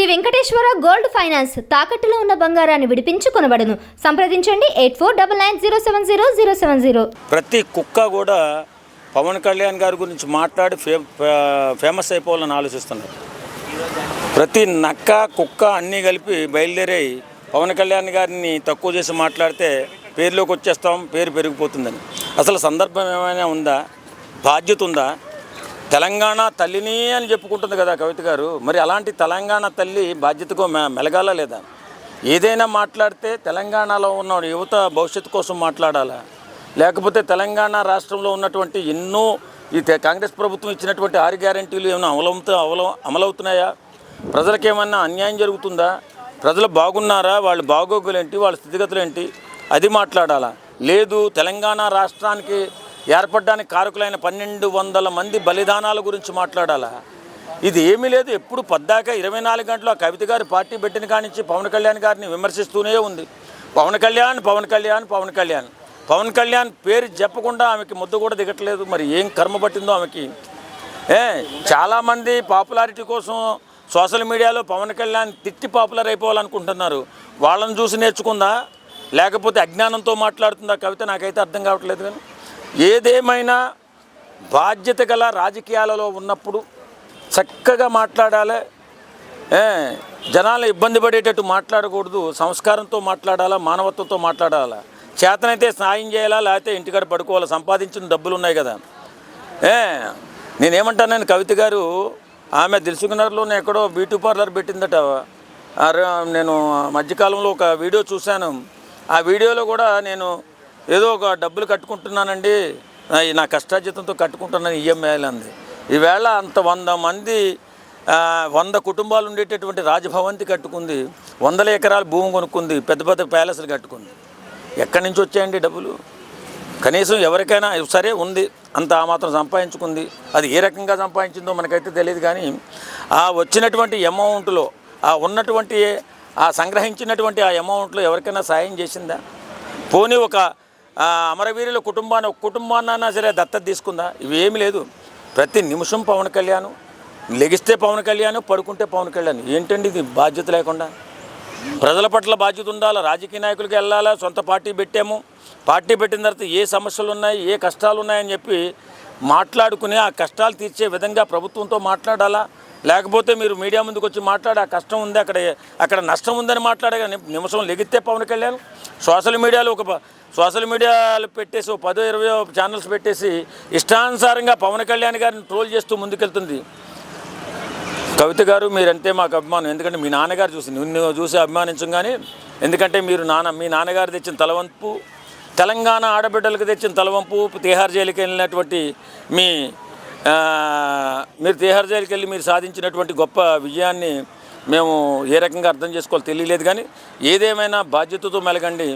Shri Venkateswara gold finance తాకట్టులో ఉన్న బంగారాన్ని విడిపించి కొనబడును. సంప్రదించండి 8499070070. ప్రతి కుక్క కూడా పవన్ కళ్యాణ్ గారి గురించి మాట్లాడి ఫేమస్ అయిపోవాలని ఆలోచిస్తున్నారు. ప్రతి నక్క కుక్క అన్నీ కలిపి బయలుదేరి పవన్ కళ్యాణ్ గారిని తక్కువ చేసి మాట్లాడితే పేరులోకి వచ్చేస్తాం, పేరు పెరిగిపోతుందని. అసలు సందర్భం ఏమైనా ఉందా? బాధ్యత ఉందా? తెలంగాణ తల్లిని అని చెప్పుకుంటుంది కదా కవిత గారు. మరి అలాంటి తెలంగాణ తల్లి బాధ్యతకు మెలగాల లేదా? ఏదైనా మాట్లాడితే తెలంగాణలో ఉన్న యువత భవిష్యత్తు కోసం మాట్లాడాలా, లేకపోతే తెలంగాణ రాష్ట్రంలో ఉన్నటువంటి ఎన్నో ఈ కాంగ్రెస్ ప్రభుత్వం ఇచ్చినటువంటి 6 గ్యారెంటీలు ఏమైనా అమలవుతున్నాయా? ప్రజలకు ఏమన్నా అన్యాయం జరుగుతుందా? ప్రజలు బాగున్నారా? వాళ్ళ బాగోగులేంటి? వాళ్ళ స్థితిగతులు ఏంటి? అది మాట్లాడాలా? లేదు తెలంగాణ రాష్ట్రానికి ఏర్పడడానికి కారకులైన 1200 మంది బలిదానాల గురించి మాట్లాడాలా? ఇది ఏమీ లేదు. ఎప్పుడు పద్దాక 24 గంటలు ఆ కవిత గారి పార్టీ పెట్టిన కానించి పవన్ కళ్యాణ్ గారిని విమర్శిస్తూనే ఉంది. పవన్ కళ్యాణ్ పేరు చెప్పకుండా ఆమెకి ముద్ద కూడా దిగట్లేదు. మరి ఏం కర్మ పట్టిందో ఆమెకి. చాలామంది పాపులారిటీ కోసం సోషల్ మీడియాలో పవన్ కళ్యాణ్ తిట్టి పాపులర్ అయిపోవాలనుకుంటున్నారు. వాళ్ళని చూసి నేర్చుకుందా, లేకపోతే అజ్ఞానంతో మాట్లాడుతుందా కవిత? నాకైతే అర్థం కావట్లేదు. కానీ ఏదేమైనా బాధ్యత గల రాజకీయాలలో ఉన్నప్పుడు చక్కగా మాట్లాడాలి. జనాలు ఇబ్బంది పడేటట్టు మాట్లాడకూడదు. సంస్కారంతో మాట్లాడాలా, మానవత్వంతో మాట్లాడాలా. చేతనైతే సాయం చేయాలా, లేకపోతే ఇంటికాడ పడుకోవాలా. సంపాదించిన డబ్బులు ఉన్నాయి కదా. నేనేమంటాను, కవిత గారు ఆమె దిల్సుఖ్నగర్లోనే ఎక్కడో బ్యూటీ పార్లర్ పెట్టిందట. నేను మధ్యకాలంలో ఒక వీడియో చూశాను. ఆ వీడియోలో కూడా నేను ఏదో ఒక డబ్బులు కట్టుకుంటున్నానండి, నా కష్టార్జితంతో కట్టుకుంటున్నాను ఈఎంఐలు అంది. ఈవేళ అంత 100 మంది 100 కుటుంబాలు ఉండేటటువంటి రాజభవంతి కట్టుకుంది, 100 ఎకరాల భూమి కొనుక్కుంది, పెద్ద పెద్ద ప్యాలెస్లు కట్టుకుంది. ఎక్కడి నుంచి వచ్చాయండి డబ్బులు? కనీసం ఎవరికైనా సరే ఉంది, అంత ఆ మాత్రం సంపాదించుకుంది. అది ఏ రకంగా సంపాదించిందో మనకైతే తెలియదు. కానీ ఆ వచ్చినటువంటి అమౌంట్లో ఉన్నటువంటి సంగ్రహించినటువంటి ఆ అమౌంట్లో ఎవరికైనా సాయం చేసిందా? పోనీ ఒక అమరవీరుల కుటుంబాన్నైనా సరే దత్తత తీసుకుందా? ఇవేమీ లేదు. ప్రతి నిమిషం పవన్ కళ్యాణ్, లెగిస్తే పవన్ కళ్యాణ్, పడుకుంటే పవన్ కళ్యాణ్. ఏంటండి ఇది? బాధ్యత లేకుండా. ప్రజల పట్ల బాధ్యత ఉండాలి. రాజకీయ నాయకులకి వెళ్ళాలా. సొంత పార్టీ పెట్టాము, పార్టీ పెట్టిన తర్వాత ఏ సమస్యలు ఉన్నాయి, ఏ కష్టాలు ఉన్నాయని చెప్పి మాట్లాడుకుని ఆ కష్టాలు తీర్చే విధంగా ప్రభుత్వంతో మాట్లాడాలా. లేకపోతే మీరు మీడియా ముందుకు వచ్చి మాట్లాడి ఆ కష్టం ఉంది, అక్కడ నష్టం ఉందని మాట్లాడే నిమిషం లెగిస్తే పవన్ కళ్యాణ్ సోషల్ మీడియాలో పెట్టేసి 10-20 ఛానల్స్ పెట్టేసి ఇష్టానుసారంగా పవన్ కళ్యాణ్ గారిని ట్రోల్ చేస్తూ ముందుకెళ్తుంది. కవిత గారు మీరంటే మాకు అభిమానం. ఎందుకంటే మీ నాన్నగారు నిన్ను చూసి అభిమానించం. కానీ ఎందుకంటే మీ నాన్నగారు తెచ్చిన తలవంపు, తెలంగాణ ఆడబిడ్డలకు తెచ్చిన తలవంపు, తిహార్ జైలుకి వెళ్ళినటువంటి మీరు తిహార్ జైలుకి వెళ్ళి మీరు సాధించినటువంటి గొప్ప విజయాన్ని మేము ఏ రకంగా అర్థం చేసుకోవాలో తెలియలేదు. కానీ ఏదేమైనా బాధ్యతతో మెలగండి,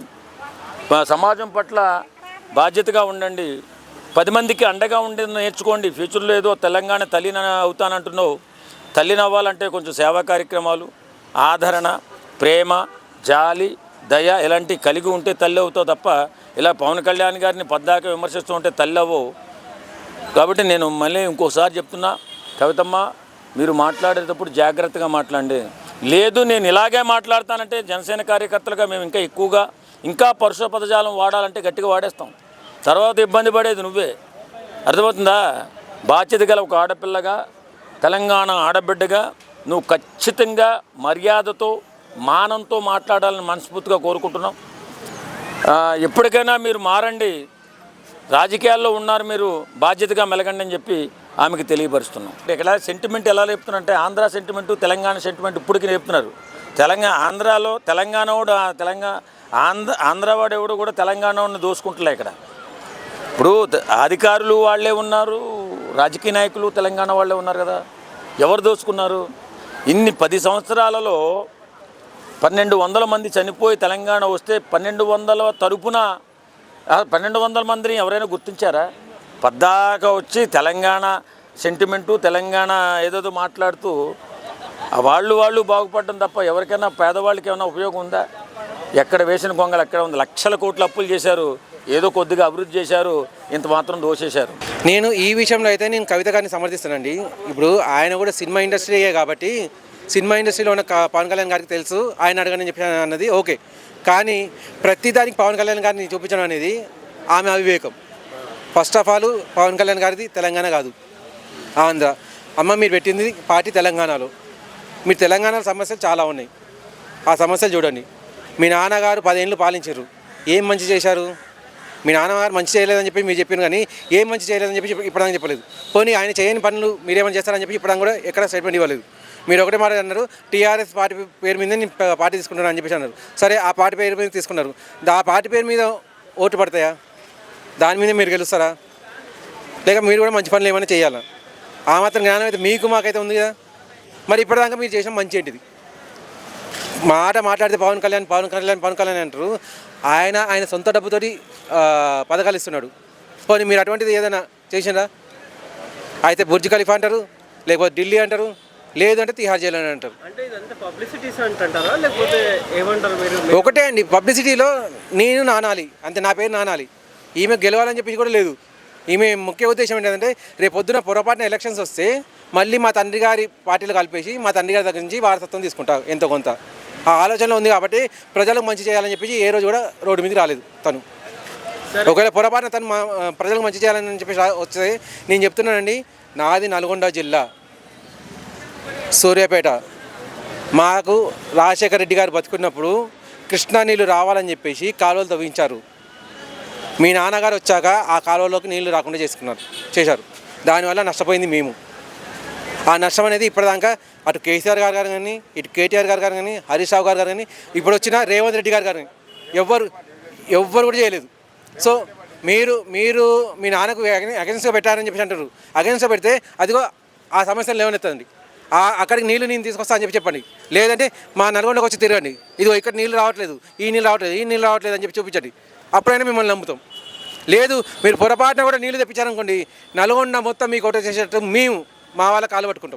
సమాజం పట్ల బాధ్యతగా ఉండండి, 10 మందికి అండగా ఉండి నేర్చుకోండి. ఫ్యూచర్లో ఏదో తెలంగాణ తల్లిని అవుతానంటున్నావు. తల్లిని అవ్వాలంటే కొంచెం సేవా కార్యక్రమాలు, ఆదరణ, ప్రేమ, జాలి, దయ ఇలాంటివి కలిగి ఉంటే తల్లి అవుతావు తప్ప ఇలా పవన్ కళ్యాణ్ గారిని పద్దాక విమర్శిస్తూ ఉంటే తల్లి అవ్వవు. కాబట్టి నేను మళ్ళీ ఇంకోసారి చెప్తున్నా, కవితమ్మ మీరు మాట్లాడేటప్పుడు జాగ్రత్తగా మాట్లాడండి. లేదు నేను ఇలాగే మాట్లాడతానంటే జనసేన కార్యకర్తలుగా మేము ఇంకా పరుష పదజాలం వాడాలంటే గట్టిగా వాడేస్తాం. తర్వాత ఇబ్బంది పడేది నువ్వే. అర్థమవుతుందా? బాధ్యత గల ఒక ఆడపిల్లగా, తెలంగాణ ఆడబిడ్డగా నువ్వు ఖచ్చితంగా మర్యాదతో, మానంతో మాట్లాడాలని మనస్ఫూర్తిగా కోరుకుంటున్నాం. ఎప్పటికైనా మీరు మారండి. రాజకీయాల్లో ఉన్నారు, మీరు బాధ్యతగా మెలగండి అని చెప్పి ఆమెకి తెలియపరుస్తున్నాం. ఇక్కడ సెంటిమెంట్ ఎలా చెప్తున్నారంటే ఆంధ్ర సెంటిమెంటు, తెలంగాణ సెంటిమెంట్ ఇప్పటికీ చెప్తున్నారు. ఆంధ్రాలో ఆంధ్రవాడు ఎవడు కూడా తెలంగాణని దోసుకుంటలే. ఇక్కడ ఇప్పుడు అధికారులు వాళ్ళే ఉన్నారు, రాజకీయ నాయకులు తెలంగాణ వాళ్ళే ఉన్నారు కదా. ఎవరు దోసుకున్నారు? 10 సంవత్సరాలలో 1200 మంది చనిపోయి తెలంగాణ వస్తే 1200 తరపున 1200 మందిని ఎవరైనా గుర్తించారా? పద్దాక వచ్చి తెలంగాణ సెంటిమెంటు, తెలంగాణ ఏదో మాట్లాడుతూ వాళ్ళు బాగుపడడం తప్ప ఎవరికైనా పేదవాళ్ళకి ఏమైనా ఉపయోగం ఉందా? ఎక్కడ వేసిన గొంగలు ఎక్కడ ఉంది? లక్షల కోట్ల అప్పులు చేశారు, ఏదో కొద్దిగా అభివృద్ధి చేశారు, ఇంత మాత్రం దోచేశారు. నేను ఈ విషయంలో అయితే నేను కవిత గారిని సమర్థిస్తానండి. ఇప్పుడు ఆయన కూడా సినిమా ఇండస్ట్రీయే కాబట్టి సినిమా ఇండస్ట్రీలో ఉన్న పవన్ కళ్యాణ్ గారికి తెలుసు, ఆయన అడగని చెప్పి అన్నది ఓకే. కానీ ప్రతిదానికి పవన్ కళ్యాణ్ గారిని చూపించడం అనేది ఆమె అవివేకం. First of all Pawan Kalyan గారిది తెలంగాణ కాదు, ఆంధ్ర. అమ్మ మీరు పెట్టింది పార్టీ తెలంగాణలో. మీరు తెలంగాణలో సమస్యలు చాలా ఉన్నాయి, ఆ సమస్యలు చూడండి. మీ నాన్నగారు 10 ఏళ్ళు పాలించారు, ఏం మంచి చేశారు? మీ నాన్నగారు మంచి చేయలేదని చెప్పి మీరు చెప్పారు, కానీ ఏం మంచి చేయలేదని చెప్పి ఇప్పటిదాకా చెప్పలేదు. పోనీ ఆయన చేయని పనులు మీరేమైనా చేస్తారని చెప్పి ఇప్పటిదాకా కూడా ఎక్కడ స్టేట్మెంట్ ఇవ్వలేదు. మీరు ఒకటే మాట అన్నారు, టీఆర్ఎస్ పార్టీ పేరు మీద నేను పార్టీ తీసుకుంటాను అని చెప్పేసి అన్నారు. సరే, ఆ పార్టీ పేరు మీద తీసుకున్నారు, ఆ పార్టీ పేరు మీద ఓటు పడతాయా? దాని మీద మీరు గెలుస్తారా? లేక మీరు కూడా మంచి పనులు ఏమైనా చేయాలా? ఆ మాత్రం జ్ఞానం అయితే మీకు మాకైతే ఉంది కదా. మరి ఇప్పటిదాకా మీరు చేసిన మంచి ఏంటిది? మాట్లాడితే పవన్ కళ్యాణ్ పవన్ కళ్యాణ్ పవన్ కళ్యాణ్ అంటారు. ఆయన సొంత డబ్బుతోటి పథకాలు ఇస్తున్నాడు. పోనీ మీరు అటువంటిది ఏదైనా చేసిందా? అయితే బుర్జ్ ఖలీఫా అంటారు, లేకపోతే ఢిల్లీ అంటారు, లేదంటే తిహార్ జైలు అని అంటారు. అంటే ఇదంతా పబ్లిసిటీస్ అంటారా లేకపోతే ఏమంటారు మీరు? ఒకటే అండి, పబ్లిసిటీలో నేను నానాలి అంతే, నా పేరు నానాలి. ఈమె గెలవాలని చెప్పి కూడా లేదు. ఈమె ముఖ్య ఉద్దేశం ఏంటంటే రేపు పొద్దున పొరపాటున ఎలక్షన్స్ వస్తే మళ్ళీ మా తండ్రి గారి పార్టీలు కలిపేసి మా తండ్రి గారి దగ్గర నుంచి వారసత్వం తీసుకుంటా ఎంతో కొంత ఆ ఆలోచనలో ఉంది. కాబట్టి ప్రజలకు మంచి చేయాలని చెప్పి ఏ రోజు కూడా రోడ్డు మీదకి రాలేదు తను. ఒకవేళ పొరపాటున తను ప్రజలకు మంచి చేయాలని చెప్పి వస్తే నేను చెప్తున్నానండి, నాది నల్గొండ జిల్లా సూర్యాపేట. మాకు రాజశేఖర రెడ్డి గారు బతుకున్నప్పుడు కృష్ణా నీళ్ళు రావాలని చెప్పేసి కాలువలు తవ్వించారు. మీ నాన్నగారు వచ్చాక ఆ కాలువలోకి నీళ్లు రాకుండా చేశారు. దానివల్ల నష్టపోయింది మేము. ఆ నష్టం అనేది ఇప్పటిదాకా అటు కేసీఆర్ గారు కానీ, ఇటు కేటీఆర్ గారు కానీ, హరీష్ రావు గారు కానీ, ఇప్పుడు వచ్చిన రేవంత్ రెడ్డి గారు కానీ ఎవ్వరు కూడా చేయలేదు. సో మీరు మీ నాన్నకు అగెన్స్ట్గా పెట్టారని చెప్పి అంటారు. అగెన్స్ట్గా పెడితే అదిగో ఆ సమస్యలు లేవనెత్తండి. అక్కడికి నీళ్ళు నేను తీసుకొస్తా అని చెప్పండి. లేదంటే మా నల్గొండకు వచ్చి తిరగండి, ఇదిగో ఇక్కడ నీళ్ళు రావట్లేదు, ఈ నీళ్ళు రావట్లేదు అని చెప్పి చూపించండి. అప్పుడైనా మిమ్మల్ని నమ్ముతాం. లేదు మీరు పొరపాటున కూడా నీళ్ళు తెప్పించారనుకోండి, నల్గొండ మొత్తం మీకు ఒకటి చేసేటట్టు మేము మా వాళ్ళ కాలు పట్టుకుంటాం.